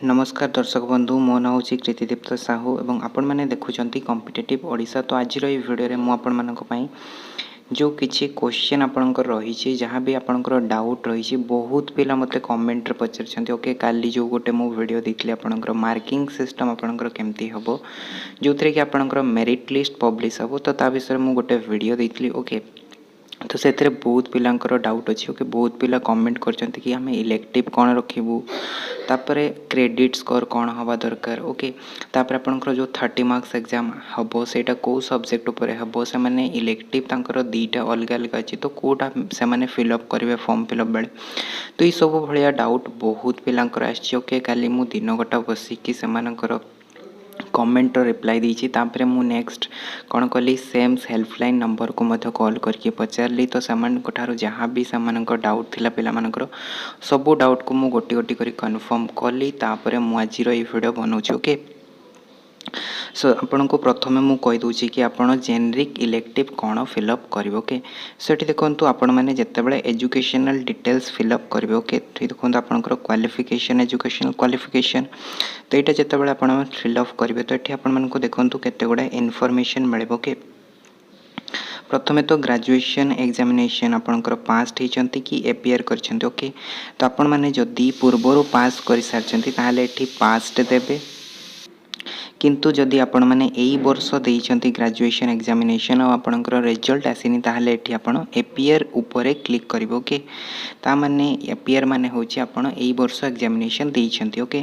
नमस्कार दर्शक बंधु मो ना हूँ कृतिदीप्त साहू एवं आपण मैंने देखुं कॉम्पिटिटिव ओडिशा। तो आज भिडियो मु आपण मानी जो किसी क्वेश्चन आपणकर रही जहाँ भी आपणकर डाउट रही बहुत पिला मते कमेंट रे पचार ओके काली जो गोटे मु वीडियो देती आपणकर मार्किंग सिस्टम आपणकर केमती हम जो थी कि आपणकर मेरिट लिस्ट पब्लिश हम तो ता विषय मु गोटे वीडियो देती ओके। तो से बहुत पिलांकर डाउट अच्छी ओके बहुत पिला कमेंट करचंती कि आमे इलेक्टिव कौन रखिबू तापरे क्रेडिट स्कोर कौन हवा दरकार ओके तापर आपनकर जो 30 मार्क्स एग्जाम हबो सेटा को सब्जेक्ट ऊपर हबो से माने इलेक्टिव तांकर दीटा अलग अलग अछि तो कोटा से माने फिलअप करिवे फॉर्म फिलअप बेले तो ई सब भलिया डाउट बहुत पिलांकर आछि ओके काली मु दिन गोटा बसी कि से मानकर कमेंट रिप्लाई दीची तापरे मु नेक्स्ट कौन कली सेम्स हेल्पलाइन नंबर को मध्य कॉल करके पचारली तो से जहाँ भी से डाउट थिला पिला मानकर सबू डाउट को मु गोटी गोटी करी कन्फर्म कली तापरे मु आज वीडियो बनाऊँ ओके। सो आपन को प्रथम मु कहि दूची कि आपण जेनेरिक इलेक्टिव कौन फिलअप करिवो ओके। सो एठी देखंतु आपण माने जत्ते बेले एजुकेशनल डिटेल्स फिलअप करिवो ओके एठी देखंतु आपनकर क्वालिफिकेशन एजुकेशनल क्वालिफिकेशन तो एटा जत्ते बेले आपण फिलअप करिवे तो एठी आपण मानको देखंतु केते गुडा इन्फॉर्मेशन मिलबो ओके। प्रथमे तो ग्रेजुएशन एग्जामिनेशन आपनकर पास होती कि एपीआर करछंती ओके। तो आपण माने जदी पूर्वरु पास कर सारछंती ताहाले एठी पास देबे किंतु जदि आपण माने एई वर्ष देइछंती ग्रेजुएशन एग्जामिनेशन और आपनकर रिजल्ट आसीनी ताहाले एठी आपण एपीआर ऊपर क्लिक करिवो ओके। ता माने एपीआर माने होची आपण एई वर्ष एग्जामिनेशन देइछंती ओके।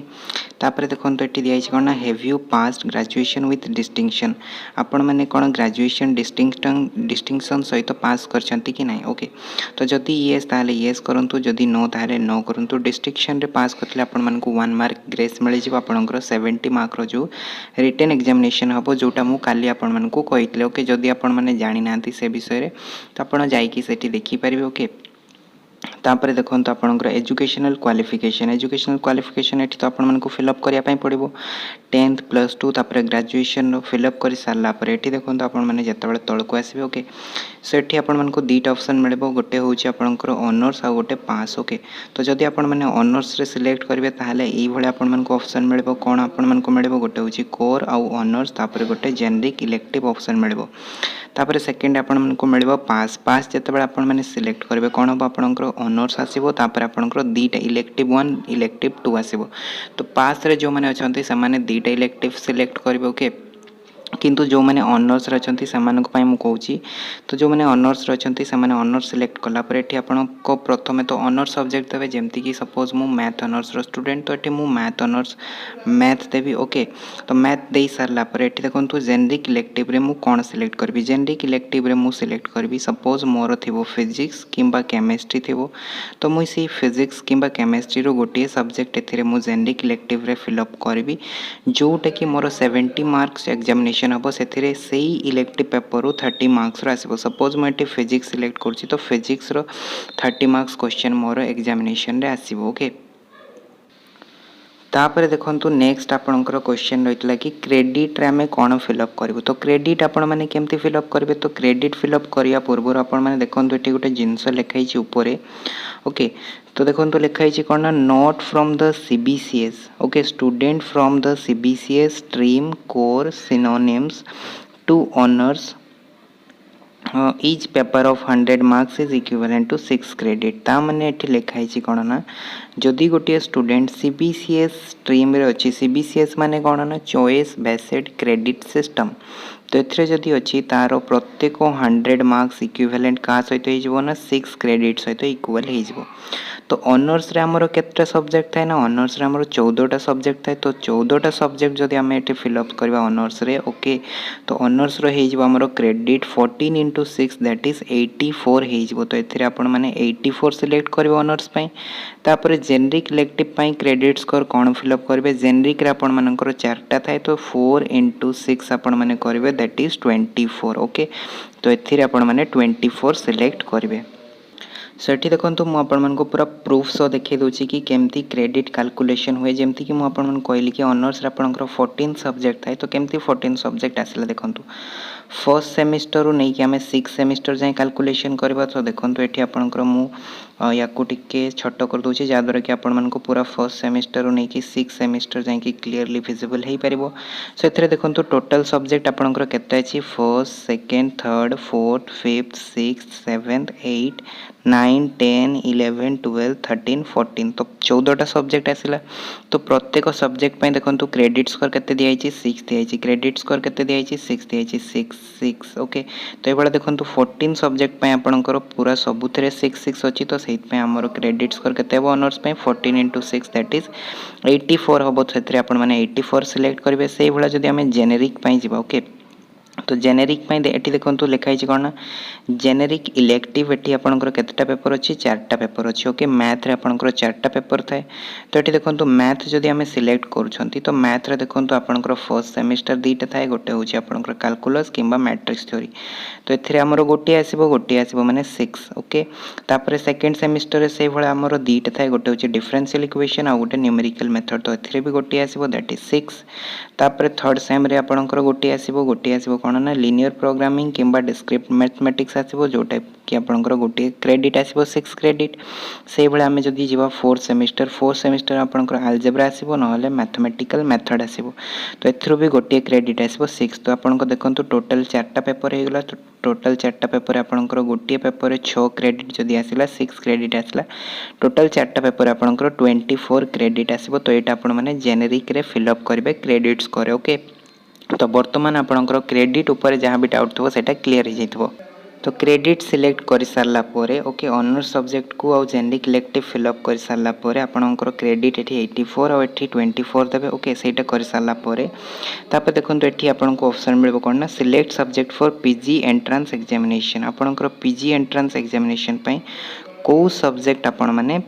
तापरे देखंतु एठी दियाइछ कोन have you passed graduation with distinction आपण माने कोन ग्रेजुएशन डिस्टिंक्शन सहित पास करछंती कि नाही ओके। तो जदि यस ताहाले यस करंतु जदि नो ताहाले नो करंतु डिस्टिंक्शन रे पास करथले आपण मानकु 1 मार्क ग्रेस मिलि जिवो आपनकर 70 मार्क रो जो रिटेन एग्जामिनेशन हम जोटा मु काली आपण मानकु कहितले ओके। जदि आपण माने जानि नांती से विषय रे तो आपण जाईकी सेठी देखि परिबे ओके। तापरे देखंतु आपनकर एजुकेशनल क्वालिफिकेशन एठी तो आपण मानकु फिलअप करिया पई पड़िबो 10th +2 तापरे ग्रेजुएशन फिलअप करि सारला पर एठी देखंतु आपण माने जत्ते तळको आसीबे ओके। सो एठी आपण मानकु दीटा ऑप्शन मिलबो गोटे होची आपनकर ऑनर्स आ गोटे पास ओके। तो जदि आपण माने ऑनर्स रे सिलेक्ट करिवे ताहाले एई भले आपण मानकु ऑप्शन मिलबो कोन आपण मानकु मिलबो गोटे होची कोर आ ऑनर्स तापरे गोटे जेनेरिक इलेक्टिव ऑप्शन मिलबो तापरे सेकंड आपण मानकु मिलबो पास जत्ते बेले आपण माने सिलेक्ट करिवे कोन हो आपनकर ऑनर्स आसीबो तापरे आपनकर दीटा इलेक्टिव 1 इलेक्टिव 2 आसीबो। तो पास रे जो माने अछंती से माने दीटा इलेक्टिव सिलेक्ट करिवे ओके। किंतु जो मैंने ऑनर्स रचंती से मु कहूची तो जो मैंने ऑनर्स रचंती से माने ऑनर्स सिलेक्ट कला पर एठी आपण को प्रथमे तो ऑनर्स सब्जेक्ट देबे जेमती कि सपोज मु मैथ ऑनर्स रो स्टूडेंट तो एठी मु मैथ ऑनर्स मैथ देबी ओके। तो मैथ देई सारला पर एठी देखंतु जेनेरिक इलेक्टिव रे मु कोन सिलेक्ट करबी जेनेरिक इलेक्टिव रे मु सिलेक्ट करबी सपोज मोर थिबो फिजिक्स किंबा केमिस्ट्री थिबो तो मु सी फिजिक्स किंबा केमिस्ट्री रो गोटे सब्जेक्ट एथिरे मु जेनेरिक इलेक्टिव रे फिलअप करबी जोटा कि मोर 70 मार्क्स एग्जामिनेशन हम से इलेक्टिव पेपर रू 30 मार्क्स आसो सपोज मुझे फिजिक्स सिलेक्ट करुँची तो फिजिक्स रो 30 मार्क्स क्वेश्चन मोर एग्जामिनेशन रे आसीबो ओके। तापर देखंतु नेक्स्ट आपनकर क्वेश्चन रहितला कि क्रेडिट रे आमे कोन फिलअप करबो। तो क्रेडिट आपण माने केमती फिलअप करबे तो क्रेडिट फिलअप करिया पूर्व आपण माने देखंतु एठी गोटे जिंस लिखाई छि ऊपरे ओके। तो देखंतु लिखाई छि कोन note from the CBCS okay student from the CBCS stream core synonyms to honours each paper of 100 marks is equivalent to 6 credit ता माने एठी लिखाई छि कोन ना जदि गोटे स्टूडेंट सीबीसीएस स्ट्रीम रे अछि सीबीसीएस माने कोन ना चॉइस बेस्ड क्रेडिट सिस्टम तो एथरे जदि अछि तारो प्रत्येक 100 मार्क्स इक्विवेलेंट का सहित हे जबो ना 6 क्रेडिट सहित इक्वल हे जबो। तो ऑनर्स रे हमरो केतटा सब्जेक्ट थाए ना ऑनर्स रे हमरो 14टा सब्जेक्ट थाए तो 14टा सब्जेक्ट जदि हम एठी फिलअप करबा ऑनर्स रे ओके। तो ऑनर्स रो हे जबो हमरो क्रेडिट 14 * 6 दैट इज 84 हे जबो। तो एथरे आपण माने 84 सिलेक्ट करबे ऑनर्स पई तापरे जेनेरिक इलेक्टिव पई क्रेडिट स्कोर कोन फिलअप करबे जेनेरिक रे आपण मानकर 4टा थाए तो 4 * 6 आपण माने करबे दैट इज 24 ओके। तो एथिरे आपण माने 24 सिलेक्ट करबे। सो ये देखो मुझे आपण पूरा प्रूफ सह देखा दूसरी कि केमती क्रेडिट कैलकुलेशन हुए जमती कि मुझे कहली कि ऑनर्स आपंकर 14 सब्जेक्ट थाए तो केमती 14 सब्जेक्ट आसला देखो फर्स्ट सेमिस्टर रू नहीं कि आम 6 सेमिस्टर जाए कैलकुलेशन करवा तो देखो ये आपंकर या टिके छोट कर दूसरी जहाँद्वारा कि आपण पूरा फर्स्ट सेमिस्टर रू नहीं कि 6 सेमिस्टर जाए क्लीयरली विजिबल हो पार सो ये देखो टोटल सब्जेक्ट आपंकर केते अच्छी first second third fourth fifth six seventh 8 9 10 11 12 13 14 तो 14टा सब्जेक्ट आसला तो प्रत्येक सब्जेक्ट देखो क्रेडिट स्कोर केते दिखाई 6 दिखाई क्रेडिट स्कोर केते दिखाई 6 दिखाई 6 ओके तो ये देखो 14 सब्जेक्ट आपंकर पूरा सबुथ 6 अच्छी तो से आमर क्रेडिट स्कोर केते ऑनर्स 14 इंटू 6 दैट इज 84 हम से आप 84 सिलेक्ट करेंगे से भाया जब आम जेनेरिक जावा ओके तो जेनेरिक ये देखो लिखाई कौन ना जेनेरिक इलेक्टिव ये आपंकर केतेटा पेपर अच्छी 4टा पेपर अच्छी ओके मैथ रे आपंकर 4टा पेपर थाए तो ये देखो मैथ जदि आम सिलेक्ट करूँ तो मैथ रे देखो आपंकर फर्स्ट सेमिस्टर 2टा थाए गोटे हूँ आपंकर कैलकुलस किंबा मैट्रिक्स थ्योरी तो ये आमर गोटे आसो माने 6 ओके तापर सेकेंड सेमिस्टर से भाया आमर 2टा थाए गोटे हूँ डिफरेंशियल इक्वेशन आ गोटे न्यूमेरिकल मेथड तो ये भी गोटे आसो दैट इज 6 तापर थर्ड सेम रे आपंकर गोटे आसो कौन ना लिनियर प्रोग्रामिंग किंबा डिस्क्रिप्ट मैथमेटिक्स आसो जो टाइप कि आपंकर गोटे क्रेडिट आसो 6 क्रेडिट से भाया आम जदि जा फोर्थ सेमिस्टर आपंकर आलजेब्रा आसो ना मैथमेटिकल मेथड आसो तो एथर भी गोटे क्रेडिट आसो 6 तो आपको देखो टोटल 4टा पेपर होगा तो टोटल 4टा पेपर आपंकर गोटे पेपर 6 क्रेडिट जदि आसला 6 क्रेडिट आसला टोटल 4टा पेपर आपंकर 24 क्रेडिट आसो तो यहाँ आपण मैंने जेनेरिक रे फिलअप करेंगे क्रेडिट स्कोर ओके तो बर्तमान आपंकर क्रेडिट उपर जहाँ भी डाउट थो सेटा क्लीयर हो जाइथबो तो क्रेडिट सिलेक्ट कर सारा ओके ऑनर्स सब्जेक्ट को आउ जेनेरिक इलेक्टिव फिलअप कर सारा आपंकर क्रेडिट ये 84 और ये 24 देवे ओके सेटा कर सारा तापर देखो ये आपको ऑप्शन मिल कौन ना select subject for PG entrance examination आपंकर पीजी एंट्रांस एग्जामिनेशन कौ सब्जेक्ट आपण माने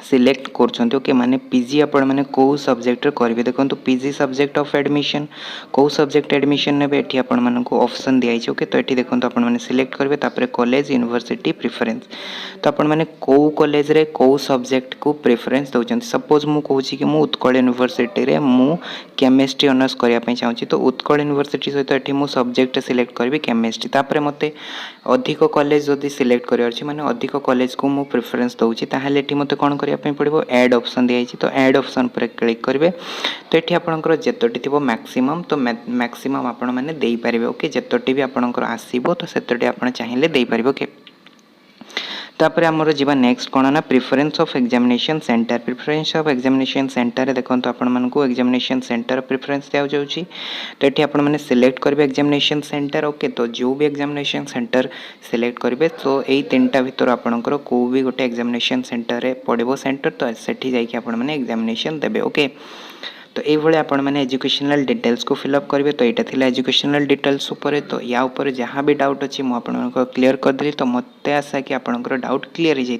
सिलेक्ट कर ओके माने पीजी आपण माने को सब्जेक्ट करेंगे देखो पीजी सब्जेक्ट ऑफ एडमिशन को सब्जेक्ट एडमिशन ने ये आपण मानक ऑप्शन दिखाई ओके तो ये देखो आपण माने सिलेक्ट करेंगे तापर कॉलेज यूनिवर्सिटी प्रिफरेंस तो आपण माने को कॉलेज रे को सब्जेक्ट को प्रिफरेंस दउछन सपोज मु कहूँ कि मु उत्कल यूनिवर्सिटी रे मु केमिस्ट्री ऑनर्स करने चाहूँगी तो उत्कल यूनिवर्सिटी सहित ये मु सब्जेक्ट सिलेक्ट करी केमिस्ट्री तापर मते अधिक कॉलेज जदि सिलेक्ट करार माने अधिक कॉलेज को मु प्रिफरेंस दूसरी ताहले एठी मते कोन करिया पई पड़िबो ऐड ऑप्शन दिया तो ऐड ऑप्शन पर क्लिक करेंगे तो ये आपंकर जेतोटी थी मैक्सिमम तो मैक्सिमम आपण मैंने दे पारे ओके जेतोटी भी आपंकर आसो तो सेतोटी आप चाहिए दे पारे ओके तापर आमर जीवा नेक्स्ट कौन ना preference of examination centre preference of examination centre देखो आपण मानक एग्जामिनेशन सेंटर प्रिफरेंस दिया जाउची तो ये आपण मैंने सिलेक्ट करेंगे एग्जामिनेशन सेंटर ओके तो जो भी एग्जामिनेशन सेंटर सिलेक्ट करेंगे तो यही 3टा भितर आपंकर को भी गोटे एग्जामिनेशन सेंटर रे पड़ो सेंटर तो सेठी जाइए आपण मैंने एग्जामिनेशन देबे ओके तो ये आपण मैंने एजुकेशनल डिटेल्स को फिलअप करेंगे तो यहाँ थी एजुकेशनल डिटेल्स उपर तो या उपर जहाँ भी डाउट अच्छी मुझे क्लीयर करदेली तो मत आशा कि आपंकर डाउट क्लीयर हो जाइए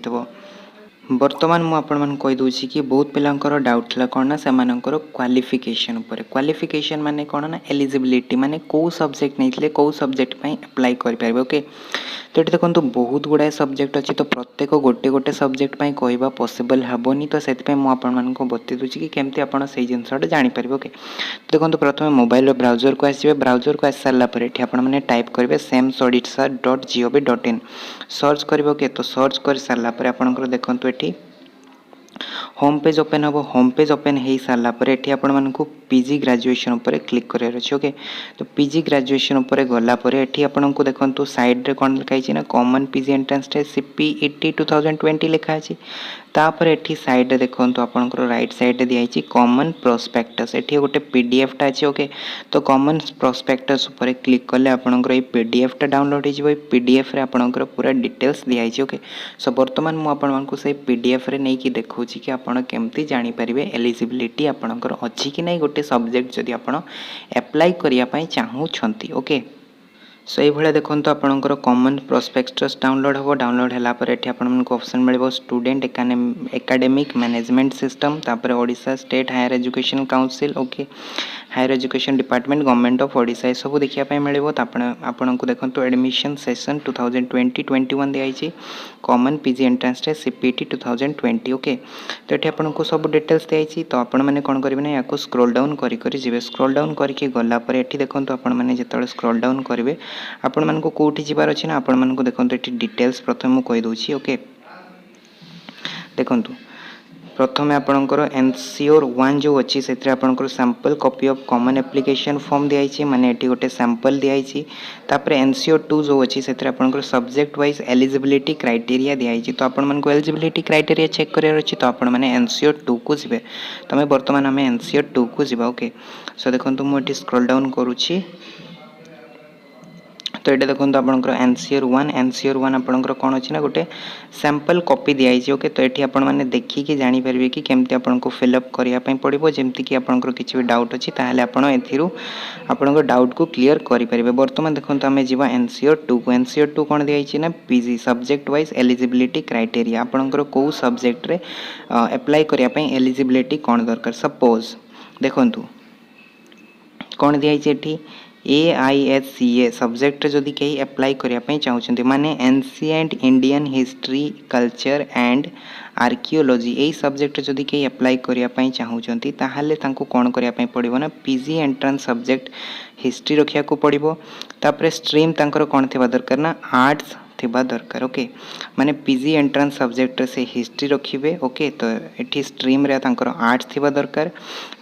बर्तमान मुझे कहीदे कि बहुत पिलांकर डाउट था कौन ना से क्वालिफिकेशन उपर क्वालिफिकेशन माने कौन ना एलिजिबिलिटी माने को सब्जेक्ट नहीं कौ सब्जेक्ट अप्लाई करेंगे ओके तो ये देखो बहुत गुड़ाए सब्जेक्ट अच्छी तो प्रत्येक गोटे गोटे सब्जेक्ट कहवा पॉसिबल हेनी तो से मुझे बता दूसरी कि केमती आप जिनसा जापर ओके देखो प्रथम मोबाइल ब्राउजर को आसवे ब्राउजर को आसी सारापर ये आपने टाइप करेंगे samsodisha.gov.in सर्च करेंगे ओके तो सर्च कर सारापर आपंकर देखो ये होम पेज ओपन हम होम पेज ओपन हो सारापर ये आपको पीजी ग्रेजुएशन उपर क्लिक करार अच्छे ओके तो पीजी ग्रेजुएशन उपर गलापर ये आपको देखो साइड रे कौन लिखाई ना common PG entrance test CPET 2020 लिखाई तापर ये साइड देखो आपंकर राइट साइड दिखाई कॉमन प्रोस्पेक्टस ये गोटे PDF टा अच्छे ओके तो कॉमन प्रोस्पेक्टस उपर क्लिक कले आपंकर ये PDF टा डाउनलोड हो PDF रे आपंकर पूरा डिटेल्स दिखाई ओके सो बर्तमान मुझे PDF रे नहीं कि देखा कि आपड़ केमती जानीपारे एलिजिबिलिटी आपंकर अच्छी कि नहीं गोटे सब्जेक्ट जदि आप एप्लाई करने चाहूँगी ओके सो ये देखो आपंकर कॉमन प्रोस्पेक्टस डाउनलोड हम डाउनलोड है ये आपको ऑप्शन मिले स्टूडेंट एकेडमिक मैनेजमेंट सिस्टम तापर Odisha state higher education council okay higher education department government of Odisha ये सब देखापी मिले आपन को देखो एडमिशन सेशन 2020-21 दिखाई कॉमन पीजी एंट्रेंस टे सीपीटी 2020 ओके तो ये आपको सब डिटेल्स दिखाई तो आपण मैंने कौन करेंगे ना या स्क्रोल डाउन करेंगे स्क्रोल डाउन करके गलापर ये देखो आपण मैंने जो स्क्रोल डाउन करेंगे आपण मानक कौटी जीवार अच्छे ना आपण मानक देखो ये डिटेल्स प्रथम मुझे कहीदे ओके देखु प्रथम आपणकर एनसीओर 1 जो अच्छी से आपंकर sample copy of common application form दिखाई माने ये गोटे सैंपल दिखाई तापर एनसीओर 2 जो अच्छी से आपंकर सब्जेक्ट वाइज एलिजिबिलिटी क्राइटेरिया दिखाई तो आपण एलिजिबिलिटी क्राइटेरिया चेक करार अच्छी तो आपण मैंने एनसीओर 2 को जी तुम बर्तमान आम एनसीओर 2 को जी ओके सो देखो मुझे स्क्रॉल डाउन करुच्ची तो ये देखो आपंकर एनसीओर 1 आपंकर कौन अच्छी ना गोटे सैंपल कॉपी दिखाई ओके तो ये आपण मैंने देखिकी जानीपर कि केमती आपको फिलअप करने पड़ो जमती कि आपंकर किसी भी डाउट अच्छी ताहले आपण आपंकर डाउट को क्लीयर करेंगे बर्तमान देखो आम जा एनसीओर 2 को एनसीओर 2 कौन दिखाई ना PG subject wise eligibility criteria आपंकर कौ सब्जेक्ट रे अप्लाई करने एलिजिबिलिटी कौन दरकार सपोज देखु कौन दिखाई AISCA सब्जेक्ट जदि कहीं अप्लाई करने चाहते माने ancient Indian history culture and archaeology यही सब्जेक्ट जदि कहीं अप्लाई करने चाहते ताहले तांको कौन करने पड़ो ना पीजी एंट्रेंस सब्जेक्ट हिस्ट्री रखा पड़ो तापर स्ट्रीम तांकर कौन थी दरकार ना आर्ट्स थिबा दरकार ओके माने पीजी एंट्रेंस सब्जेक्ट से हिस्ट्री रखिए ओके तो ये स्ट्रीम रे तांकर आर्ट्स थिबा दरकार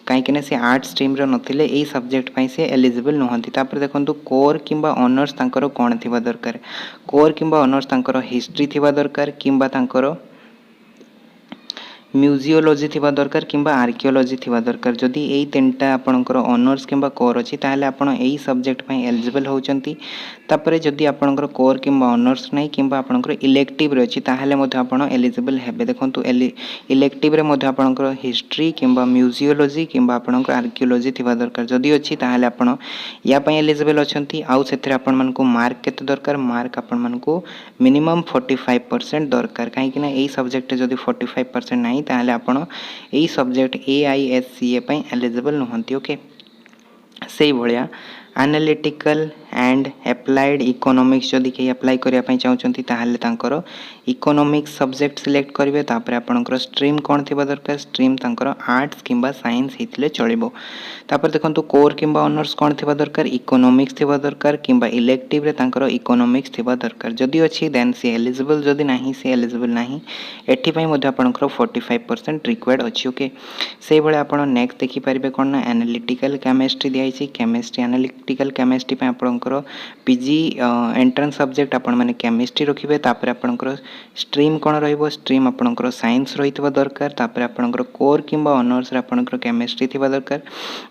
कहीं से आर्ट स्ट्रीम नथिले यही सब्जेक्ट पाई से एलिजिबल नुहंती तापर देखंतु कोर किंबा ऑनर्स तांकर कौन थिबा दरकार कोर किंबा ऑनर्स तांकर हिस्ट्री थिबा दरकार किंबा तांकर म्यूजियोलॉजी थिबा दरकार किंबा आर्कियोलॉजी थिबा दरकार जदि यही तीनटा आपणकर ऑनर्स किंबा कोर अच्छी ताहले आपण यही सब्जेक्ट पाई एलिजिबल होचंती तापर जदि आपणकर कोर किंबा ऑनर्स नहीं किंबा आपणकर इलेक्टिव रे अच्छी ताहले मध्ये आपण एलिजिबल हेबे देखंतु इलेक्टिव रे मध्ये आपणकर हिस्ट्री किंबा म्यूजियोलॉजी किंबा आपणकर आर्कियोलॉजी थिबा दरकार जदि अच्छी ताहले आपण या पाई एलिजिबल अछंती आउ सेथरे आपण मानको मार्क केते दरकार मार्क आपण मानको मिनिमम 45% दरकार काहे कि ना एही सब्जेक्ट जदि 45% नहीं ताहले आपण एही सब्जेक्ट AISCA पाई एलिजिबल नुहंती ओके से भलिया एनालिटिकल एंड एप्लाइड इकोनॉमिक्स जदि कहीं अप्लाई करने चाहते ताहले तांकर इकोनॉमिक्स सब्जेक्ट सिलेक्ट करेंगे तापर आपणकर स्ट्रीम कौन थी दरकार स्ट्रीम तांकर आर्ट्स किंबा साइंस होते चलो तापर देखो कोर किंबा ऑनर्स कौन थी दरकार इकोनॉमिक्स थी दरकार किंबा इलेक्टिव रे तांकर इकोनॉमिक्स थी दरकार जदि अच्छी देन सी एलिजिबल जदि नहीं सी एलिजिबल नहीं एठिपाई मध्ये आपणकर 45% रिक्वायर्ड अच्छी ओके से भाई आप नेक्स्ट देखिपारे कौन ना एनालिटिकल केमिस्ट्री दिखाई केमिस्ट्री एनालिटिकल केमिस्ट्री आपणकर पीजी एंट्रेंस सब्जेक्ट आपण माने केमिस्ट्री रखिबे तापर आपणकर स्ट्रीम कौन रहिबो स्ट्रीम आपणकर साइंस रहितबा दरकार तापर आपणकर कोर किंबा ऑनर्स रे आपणकर केमिस्ट्री थिबा दरकार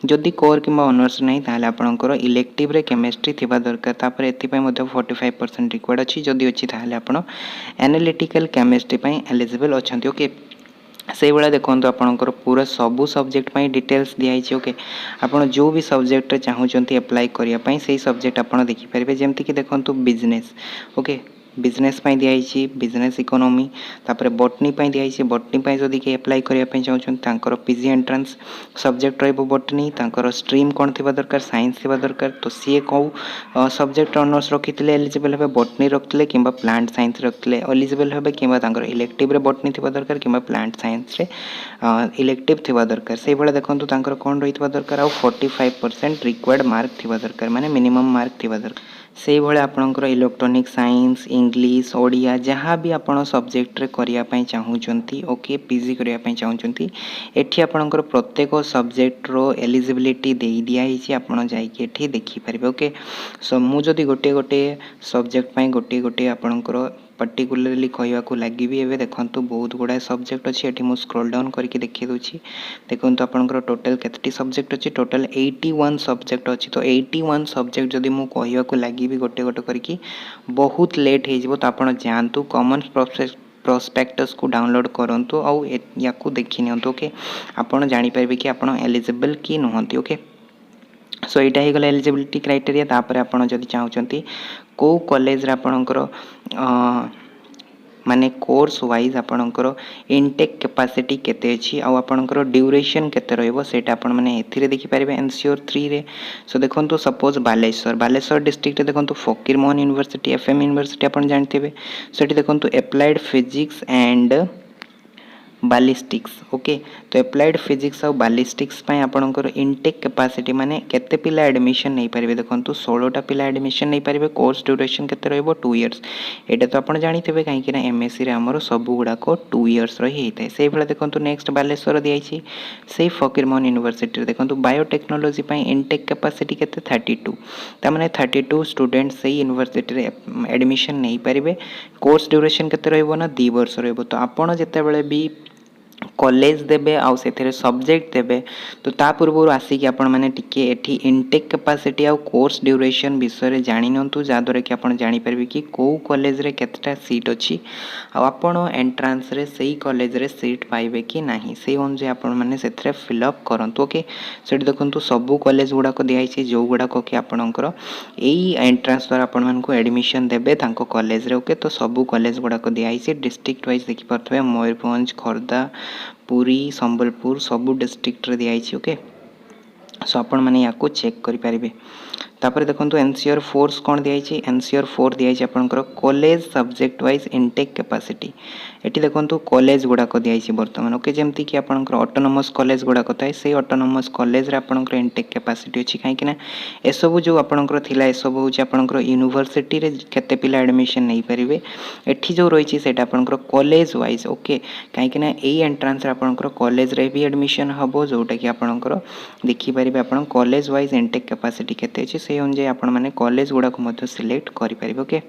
जदि कोर किंबा ऑनर्स नहीं ताहले आपणकर इलेक्टिव रे केमिस्ट्री थिबा दरकार तापर एथिपय मध्ये 45% रिक्वायर्ड अछि जदि अछि ताहले आपण एनालिटिकल केमिस्ट्री पय एलिजिबल अछंती ओके से भाया देखो आपंकर पूरा सबू सब्जेक्ट पाई डिटेल्स दिखाई ओके आप जो भी सब्जेक्ट चाहते अप्लाई करने से सब्जेक्ट आप देखिपारे जमती कि देखो बिजनेस ओके बिजनेस पाई दिखाई बिजनेस इकोनॉमी तापर बॉटनी पाई दिखाई बॉटनी पाई जदि कहीं अप्लाई करने चाहते पीजी एंट्रेंस सब्जेक्ट रही तांकर स्ट्रीम कौन थी दरकार साइंस थी दरकार तो सी कौ सब्जेक्ट ऑनर्स रखी एलिजिबल हे बॉटनी रखते कि प्लांट साइंस रखते एलिजिबल हे कि इलेक्टिव रे बॉटनी थी दरकार कि प्लांट साइंस रे इलेक्टिव थी दरकार से भाया देखो कौन रही दरकार आ 45% रिक्वायर्ड मार्क थी दरकार माने मिनिमम मार्क थी दरकार से भाया आपणकर इलेक्ट्रॉनिक साइंस इंग्लिश ओडिया जहाँ भी आप सब्जेक्ट करने चाहूँगी ओके पीजी करने चाहूँगी एठी आपणकर प्रत्येक सब्जेक्ट रो एलिजिबिलिटी दे दिखाई आपड़ जाइए देखिपारे ओके सो मुझे गोटे गोटे सब्जेक्ट पाई गोटे गोटे आपणकर पर्टिकुलरली कहवाक लगे एवं देखो बहुत गुड़ाए सब्जेक्ट अच्छी ये मुझे स्क्रॉल डाउन करके देखिए दूसरी देखो आपंकर टोटल केतटी सब्जेक्ट अच्छी टोटल 81 सब्जेक्ट अच्छी तो 81 सब्जेक्ट जदि मुझे कहवाक लगे गोटे गोटे करके बहुत लेट हो तो आप जातु कॉमन प्रोस्पेक्टस को डाउनलोड करूँ आउ या देखी नि ओके आप जापर कि आप एलिजिबल कि नुहंती ओके सो यहाँ हो गला एलिजिबिलिटी क्राइटेरिया। तापर आपड़ जदि चाहते कौ कॉलेज आपणकर माने कोर्स वाइज आपणकर इनटेक कैपेसिटी केते अछि आ आपणकर ड्यूरेशन केते रहइबो सेटा आपण माने एथिरे देखि पारिबे एनसीओर 3 रे। सो देखंतु सपोज बालेश्वर डिस्ट्रिक्ट रे देखंतु फकीरमोहन यूनिवर्सिटी एफएम यूनिवर्सिटी आपण जानथिबे। सेठी देखंतु एप्लाइड फिजिक्स एंड बालिस्टिक्स ओके। तो एप्लाइड फिजिक्स और बालिस्टिक्स आपणकर इनटेक कैपेसिटी माने केते पिला एडमिशन नहीं पारे देखो 16टा पिला एडमिशन नहीं पारे। कोर्स ड्यूरेशन केते रहइबो 2 इयर्स। एटा तो आपण जानिथिबे काहेकि ना एमएससी रे हमर सब गुडाको 2 इयर्स रही हेतै। सेही भला देखंतु नेक्स्ट बालेश्वर दियाइछि सेही फकीरमोहन यूनिवर्सिटी रे देखंतु बायोटेक्नोलॉजी पई इनटेक कैपेसिटी केते 32 ता माने 32 स्टूडेंट सेही यूनिवर्सिटी रे एडमिशन नहीं पारिबे। कोर्स ड्यूरेशन केते रहइबो ना 2 वर्ष रहइबो। तो आपण जेते बेले भी कॉलेज देबे आउ से सब्जेक्ट देबे तो ता पूर्व आसिक आपण माने टिके एठी इनटेक कैपेसिटी आउ कोर्स ड्यूरेशन विषय रे जानि नंतु जादरे कि आपण जानि परबे कि को कॉलेज रे केतटा सीट अछि आ आपण एंट्रेंस रे सेही कॉलेज रे सीट पाइबे कि नाही से अनुसार आपण माने सेथरे फिल अप करंतु ओके। सेठी देखंतु सब कॉलेज गुडा को दियाइ छै जो गुडा को कि आपणकर एई एंट्रेंस द्वारा आपण मानको एडमिशन देबे तांको कॉलेज रे ओके। तो सब कॉलेज गुडा को दियाइ छै डिस्ट्रिक्ट वाइज देखि परथबे मयूरभंज खोर्धा पुरी संबलपुर सबु डिस्ट्रिक्ट रे दियाइ छै ओके। सो आपण माने याको चेक करि पारिबे। तापर देखंतु एनसीआर 4 कोन दियाइ छै एनसीआर 4 दियाइ छै आपनकर college subject wise intake capacity. एठी देखंतु कॉलेज गुडा को दियाइ छै वर्तमान ओके जेमति कि आपनकर ऑटोनोमस कॉलेज गुडा को थाए से ऑटोनोमस कॉलेज रे आपनकर इनटेक कैपेसिटी अछि काहे कि ना ए सब जो आपनकर थिला ए सब होछि आपनकर यूनिवर्सिटी रे केते पिला एडमिशन नै परिबे। एठी जो रहि छै सेटा आपनकर कॉलेज वाइज ओके काहे कि ना एई एंट्रेंस रे आपनकर कॉलेज रे भी एडमिशन हबो जोटा कि आपनकर देखि परिबे आपण कॉलेज वाइज इनटेक कैपेसिटी केते अछि से अनुसार आपण माने कॉलेज गुडा को मध्य सिलेक्ट करि परिबे ओके।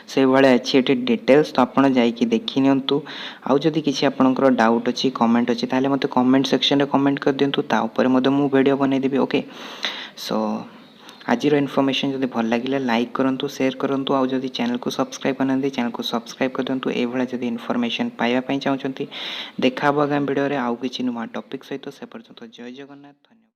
से भाया अच्छी ये डिटेल्स तो आपड़ जाकि देखी नियंतु। आउ जदि किसी आपनकर डाउट अच्छी कमेंट अच्छी ताले मते कमेंट सेक्शन रे कमेंट कर दियंतु ता ऊपर मते मु वीडियो बनै देबी ओके। सो आज इनफॉरमेशन जदि भल लागिले लाइक करंतु शेयर करंतु आउ जदि चैनल को सब्सक्राइब करनांती चैनल को सब्सक्राइब कर दियंतु। ए भला जदि इनफॉरमेशन पाइबा पई चाहउछंती देखा आगामी वीडियो रे आउ किछि नुवा टॉपिक सहित से पर्यंत जय जगन्नाथ।